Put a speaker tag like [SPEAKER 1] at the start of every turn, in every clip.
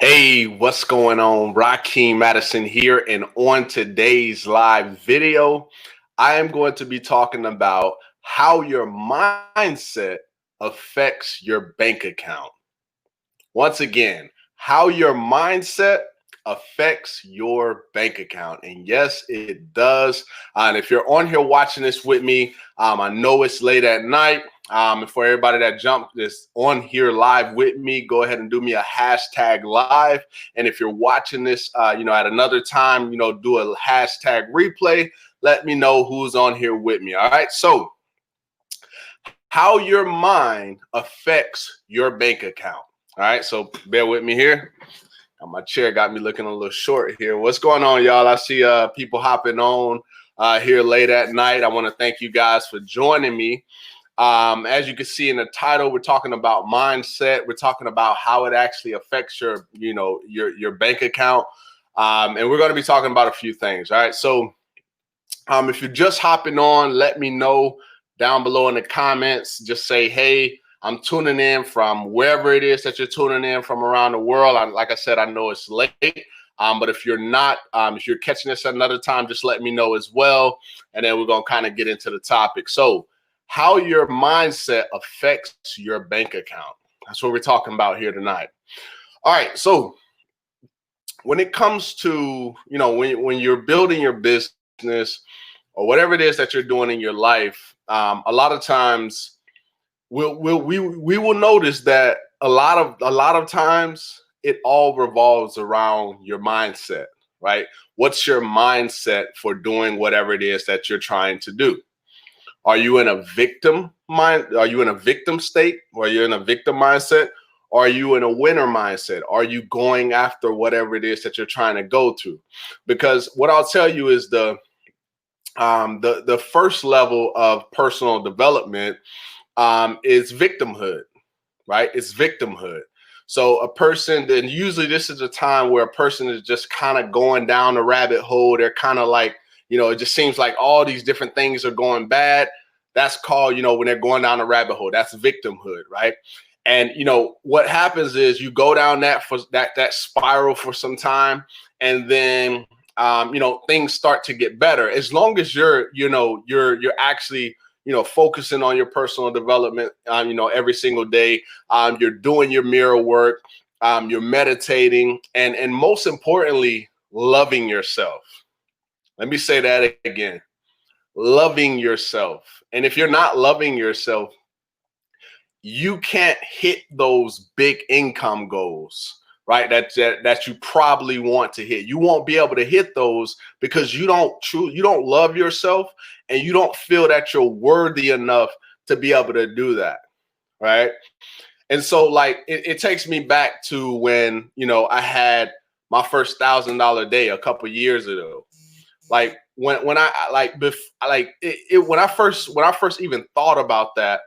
[SPEAKER 1] Hey, what's going on? Rakeem Madison here, and on today's live video, I am going to be talking about how your mindset affects your bank account. Once again, how your mindset affects your bank account. And yes, it does. And if you're on here watching this with me, I know it's late at night. And for everybody that jumped this on here live with me, go ahead and do me a hashtag live. And if you're watching this, at another time, do a hashtag replay. Let me know who's on here with me. All right. So, how your mind affects your bank account. All right. So, bear with me here. My chair got me looking a little short here. What's going on, y'all? I see people hopping on here late at night. I want to thank you guys for joining me. As you can see in the title, we're talking about mindset. We're talking about how it actually affects your bank account. And we're going to be talking about a few things. All right. So if you're just hopping on, let me know down below in the comments. Just say, hey, I'm tuning in from wherever it is that you're tuning in from around the world. Like I said, I know it's late. But if you're not, if you're catching this at another time, just let me know as well. And then we're going to kind of get into the topic. So how your mindset affects your bank account. That's what we're talking about here tonight. All right. So when it comes to, when you're building your business or whatever it is that you're doing in your life, a lot of times we will notice that a lot of times it all revolves around your mindset, right? What's your mindset for doing whatever it is that you're trying to do? Are you in a victim mind? Are you in a victim state? Or are you in a victim mindset? Or are you in a winner mindset? Are you going after whatever it is that you're trying to go to? Because what I'll tell you is the first level of personal development is victimhood, right? It's victimhood. So a person, then usually this is a time where a person is just kind of going down the rabbit hole. They're kind of like, it just seems like all these different things are going bad. That's called, when they're going down the rabbit hole, that's victimhood, right? And, what happens is you go down that spiral for some time, and then, things start to get better. As long as you're actually, focusing on your personal development, every single day, you're doing your mirror work, you're meditating, and most importantly, loving yourself. Let me say that again, loving yourself. And if you're not loving yourself, you can't hit those big income goals, right? That you probably want to hit. You won't be able to hit those because you don't love yourself, and you don't feel that you're worthy enough to be able to do that, right? And so, like, it takes me back to when I had my first $1,000 day a couple years ago. Like when I first even thought about that.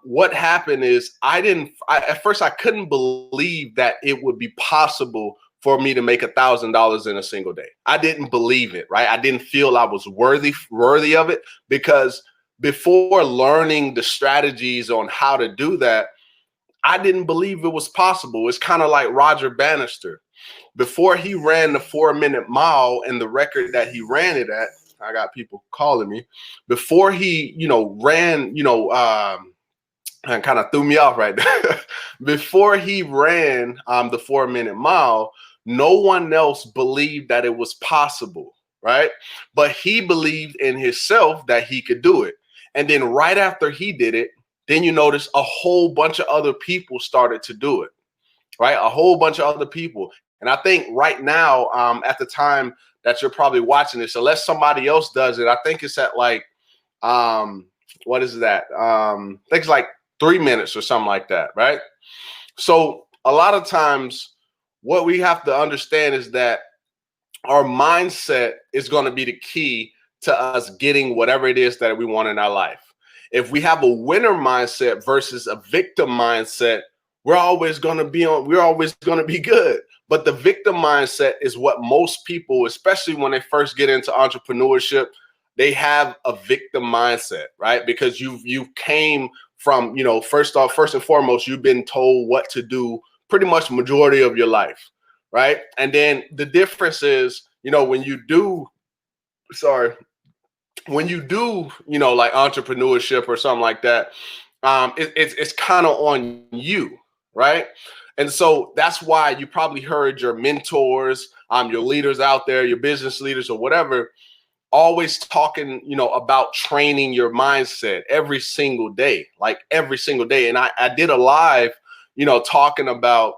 [SPEAKER 1] What happened is at first I couldn't believe that it would be possible for me to make $1,000 in a single day. I didn't believe it, right? I didn't feel I was worthy of it, because before learning the strategies on how to do that, I didn't believe it was possible. It's kind of like Roger Bannister. Before he ran the 4-minute mile and the record that he ran it at, I got people calling me. Before he, ran, and kind of threw me off right there. Before he ran the 4-minute mile, no one else believed that it was possible, right? But he believed in himself that he could do it. And then right after he did it, then you notice a whole bunch of other people started to do it, right? A whole bunch of other people. And I think right now, at the time that you're probably watching this, unless somebody else does it, I think it's at like, what is that? I think it's like 3 minutes or something like that, right? So a lot of times what we have to understand is that our mindset is going to be the key to us getting whatever it is that we want in our life. If we have a winner mindset versus a victim mindset, we're always going to be good. But the victim mindset is what most people, especially when they first get into entrepreneurship, they have a victim mindset, right? Because you came from, first and foremost, you've been told what to do pretty much majority of your life, right? And then the difference is, when you do, sorry, when you do, like entrepreneurship or something like that, it's kind of on you, right? And so that's why you probably heard your mentors, your leaders out there, your business leaders or whatever, always talking, about training your mindset every single day, like every single day. And I did a live, talking about,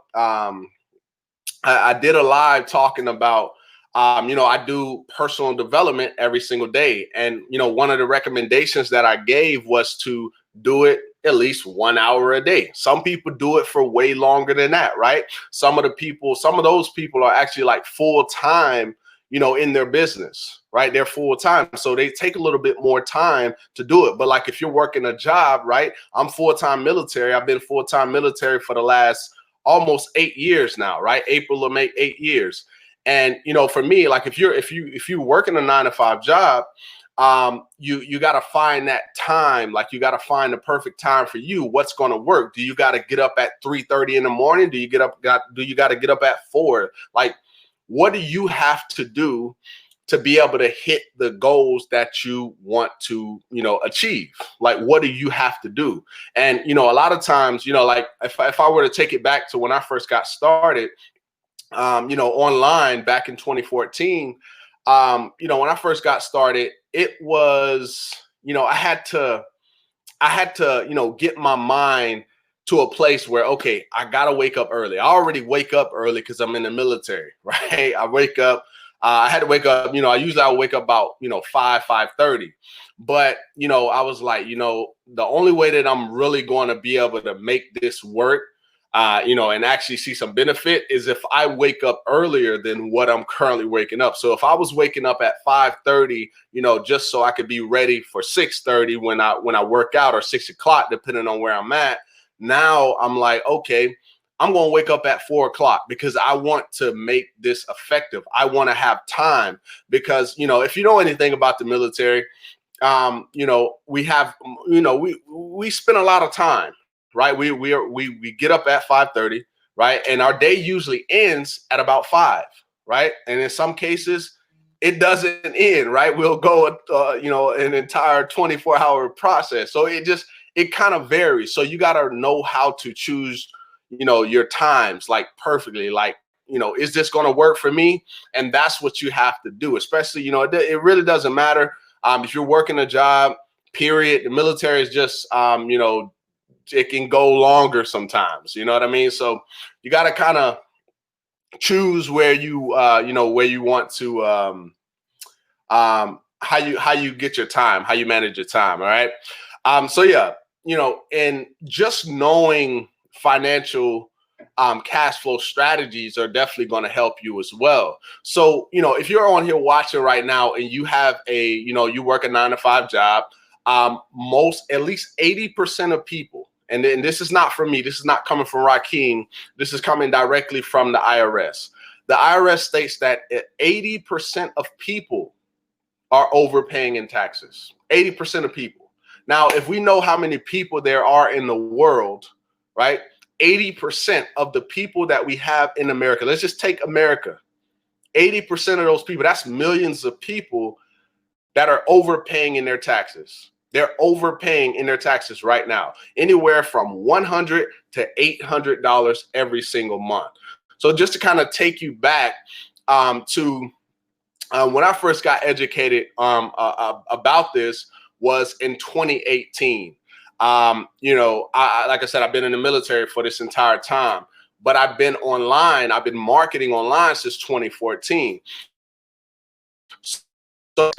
[SPEAKER 1] I did a live talking about, I do personal development every single day. And, one of the recommendations that I gave was to do it at least 1 hour a day. Some people do it for way longer than that, right? Some of those people are actually like full time, in their business, right? They're full time. So they take a little bit more time to do it. But like if you're working a job, right? I'm full-time military. I've been full-time military for the last almost 8 years now, right? April will make 8 years. And, for me, like if you work in a 9-to-5 job, you got to find that time. Like you got to find the perfect time for you. What's going to work? Do you got to get up at 3:30 in the morning? Do you got to get up at 4? Like, what do you have to do to be able to hit the goals that you want to, achieve? Like, what do you have to do? And, a lot of times, like if I were to take it back to when I first got started, online back in 2014, when I first got started, it was, I had to, get my mind to a place where, okay, I got to wake up early. I already wake up early because I'm in the military, right? I wake up, I had to wake up, I would wake up about, 5:30. But, I was like, the only way that I'm really going to be able to make this work, and actually see some benefit is if I wake up earlier than what I'm currently waking up. So if I was waking up at 5:30, just so I could be ready for 6:30 when I work out, or 6 o'clock, depending on where I'm at. Now I'm like, okay, I'm going to wake up at 4 o'clock because I want to make this effective. I want to have time because, if you know anything about the military, we have, we spend a lot of time, right? We get up at 5:30, right? And our day usually ends at about 5, right? And in some cases, it doesn't end, right? We'll go, an entire 24-hour process. So it kind of varies. So you got to know how to choose, your times like perfectly, like, is this going to work for me? And that's what you have to do, especially, it really doesn't matter. If you're working a job, period, the military is just, it can go longer sometimes, you know what I mean? So you got to kind of choose where you, where you want to, how you get your time, how you manage your time. All right. So yeah, and just knowing financial cash flow strategies are definitely going to help you as well. So, if you're on here watching right now and you have you work a 9-to-5 job, at least 80% of people, and this is not from me, this is not coming from Rakeem, this is coming directly from the IRS. The IRS states that 80% of people are overpaying in taxes. 80% of people. Now, if we know how many people there are in the world, right? 80% of the people that we have in America, let's just take America. 80% of those people, that's millions of people that are overpaying in their taxes. They're overpaying in their taxes right now, anywhere from $100 to $800 every single month. So just to kind of take you back to when I first got educated about this was in 2018. Like I said, I've been in the military for this entire time, but I've been online. I've been marketing online since 2014. So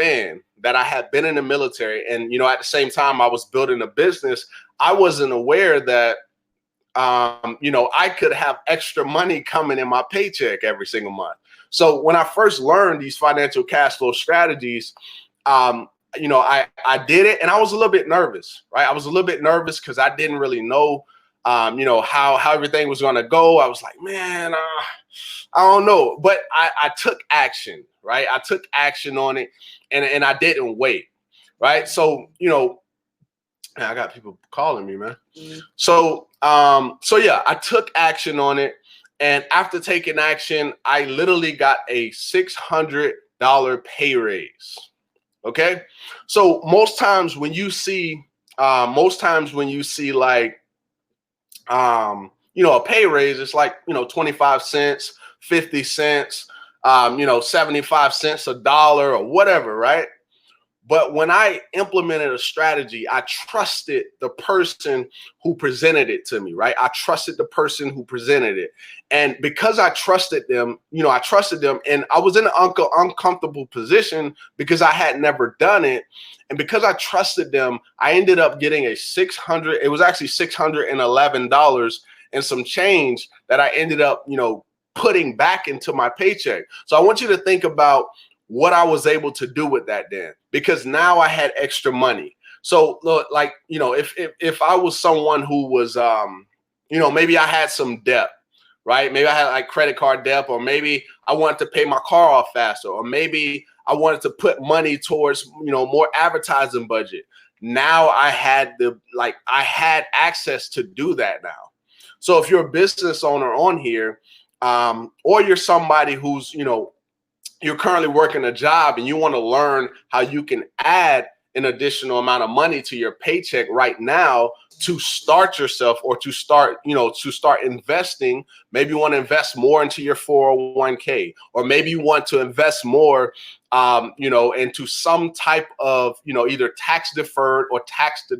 [SPEAKER 1] that I had been in the military, and at the same time I was building a business, I wasn't aware that I could have extra money coming in my paycheck every single month. So when I first learned these financial cash flow strategies, I did it, and I was a little bit nervous, right? I was a little bit nervous because I didn't really know, how everything was going to go. I was like, man, I don't know, but I took action, right? I took action on it, and I didn't wait, right? So, I got people calling me, man. So yeah, I took action on it. And after taking action, I literally got a $600 pay raise. Okay. So most times when you see like, a pay raise, it's like, 25 cents, 50 cents, 75 cents, a dollar or whatever. Right. But when I implemented a strategy, I trusted the person who presented it to me, right? I trusted the person who presented it. And because I trusted them, and I was in an uncomfortable position because I had never done it. And because I trusted them, I ended up getting it was actually $611 and some change that I ended up, putting back into my paycheck. So I want you to think about what I was able to do with that then, because now I had extra money. So like, if I was someone who was, maybe I had some debt, right? Maybe I had like credit card debt, or maybe I wanted to pay my car off faster, or maybe I wanted to put money towards, more advertising budget. Now I had access to do that now. So if you're a business owner on here, or you're somebody who's, you're currently working a job and you want to learn how you can add an additional amount of money to your paycheck right now to start yourself, or to start investing. Maybe you want to invest more into your 401k, or maybe you want to invest more, into some type of, either tax deferred or tax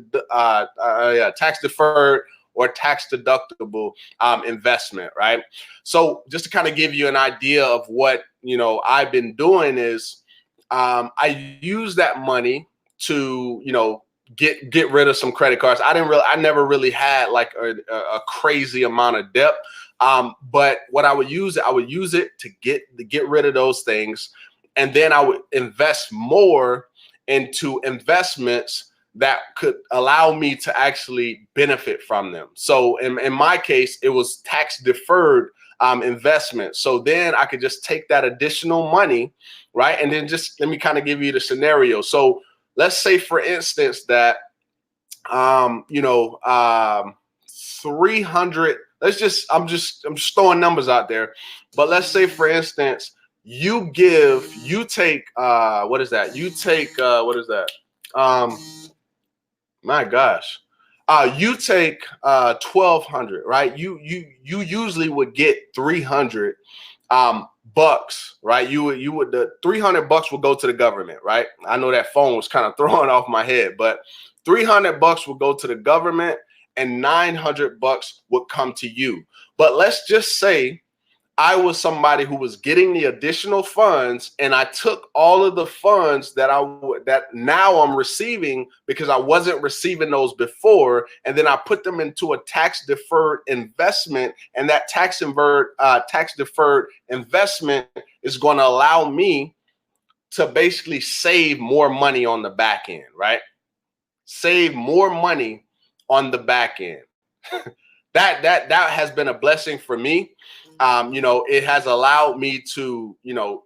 [SPEAKER 1] deferred or tax deductible investment, right? So just to kind of give you an idea of what, I've been doing is, I use that money to, get rid of some credit cards. I never really had like a crazy amount of debt. But what I would use it to get rid of those things. And then I would invest more into investments that could allow me to actually benefit from them. So in my case, it was tax deferred investment. So then I could just take that additional money, right? And then just let me kind of give you the scenario. So let's say, for instance, that 300. I'm just throwing numbers out there, but let's say, for instance, you take what is that? You take what is that? My gosh. You take 1,200, right? You usually would get 300 bucks, right? The $300 will go to the government, right? I know that phone was kind of throwing off my head, but $300 will go to the government and $900 would come to you. But let's just say I was somebody who was getting the additional funds, and I took all of the funds that now I'm receiving, because I wasn't receiving those before, and then I put them into a tax deferred investment, and that tax deferred investment is going to allow me to basically save more money on the back end, right? Save more money on the back end. That has been a blessing for me. It has allowed me to,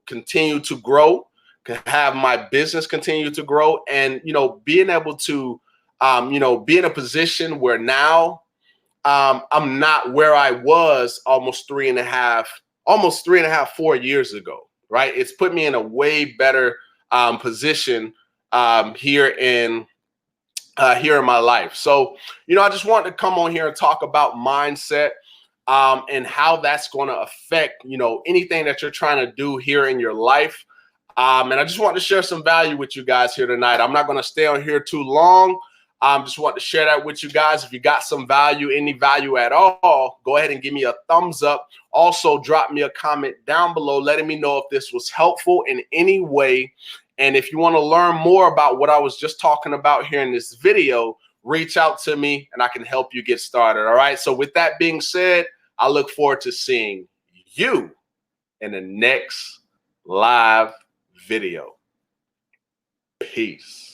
[SPEAKER 1] continue to grow, have my business continue to grow, and, being able to, be in a position where now I'm not where I was almost 4 years ago, right? It's put me in a way better position here in my life. So, I just wanted to come on here and talk about mindset, and how that's going to affect, anything that you're trying to do here in your life. And I just want to share some value with you guys here tonight. I'm not going to stay on here too long. Just want to share that with you guys. If you got some value, any value at all, go ahead and give me a thumbs up. Also, drop me a comment down below letting me know if this was helpful in any way. And if you want to learn more about what I was just talking about here in this video, reach out to me and I can help you get started. All right. So with that being said, I look forward to seeing you in the next live video. Peace.